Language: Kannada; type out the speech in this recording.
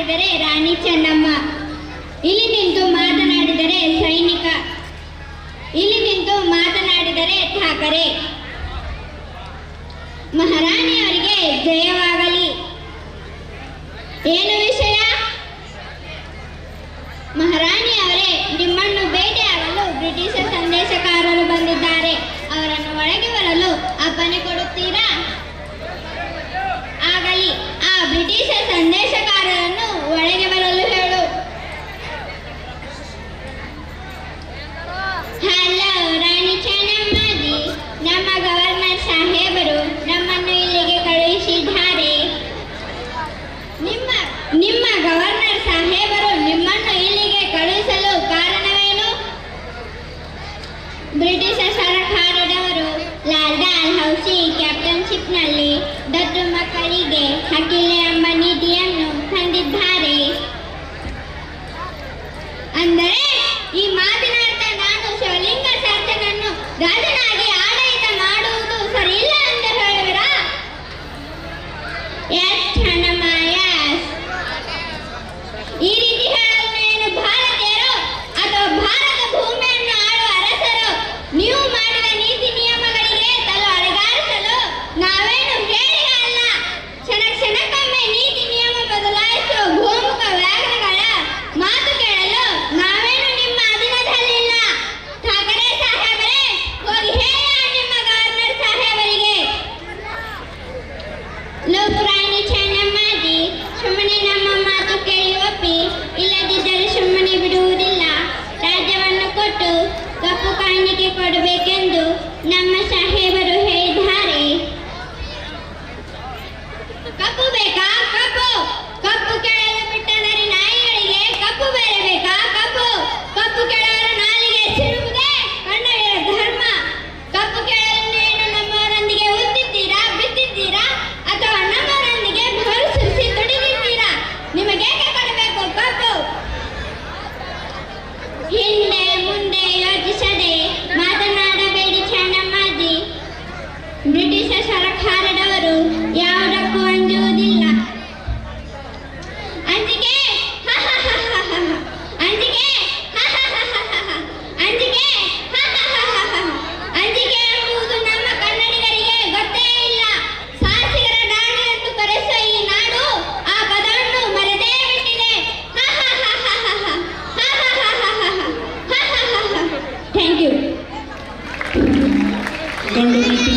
ಮಾತನಾಡಿದರೆ ರಾಣಿ ಚೆನ್ನಮ್ಮ, ಇಲ್ಲಿ ನಿಂತು ಮಾತನಾಡಿದರೆ ಸೈನಿಕ, ಇಲ್ಲಿ ನಿಂತು ಮಾತನಾಡಿದರೆ ಠಾಕರೆ. ಮಹಾರಾಣಿಯವರಿಗೆ ಜಯವಾಗಲಿ. ಏನು ವಿಷಯ? ಮಹಾರಾಣಿಯವರೇ, ನಿಮ್ಮನ್ನು ಭೇಟಿಯಾಗಲು ಬ್ರಿಟಿಷ್ ಸಂದೇಶಕಾರರು ಬಂದಿದ್ದಾರೆ. ಅವರನ್ನು ಒಳಗೆ ಬರಲು ಅಪ್ಪಣೆ ಕೊಡುತ್ತೀರಾ? ಆಗಲಿ, ಆ ಬ್ರಿಟಿಷ್ ಸಂದೇಶಕಾರರನ್ನು ಒಳಗೆ ಬರಲು ಹೇಳು. ಹಲೋ ರಾಣಿ ಚೆನ್ನಮ್ಮಾಜಿ, ನಮ್ಮ ಗವರ್ನರ್ ಸಾಹೇಬರು ನಮ್ಮನ್ನು ಇಲ್ಲಿಗೆ ಕಳುಹಿಸಿದ್ದಾರೆ. ನಿಮ್ಮ ಗವರ್ನರ್ ಸಾಹೇಬರು ನಿಮ್ಮನ್ನು ಇಲ್ಲಿಗೆ ಕಳುಹಿಸಲು ಕಾರಣವೇನು? ಬ್ರಿಟಿಷ್ ಸರ್ಕಾರದವರು ಲಾಲ್ ಡಾಲ್ ಹೌಸಿ ಕ್ಯಾಪ್ಟನ್ಶಿಪ್ನಲ್ಲಿ ದತ್ತು ಮಕ್ಕಳಿಗೆ ಹಕ್ಕಿಲ್ಲ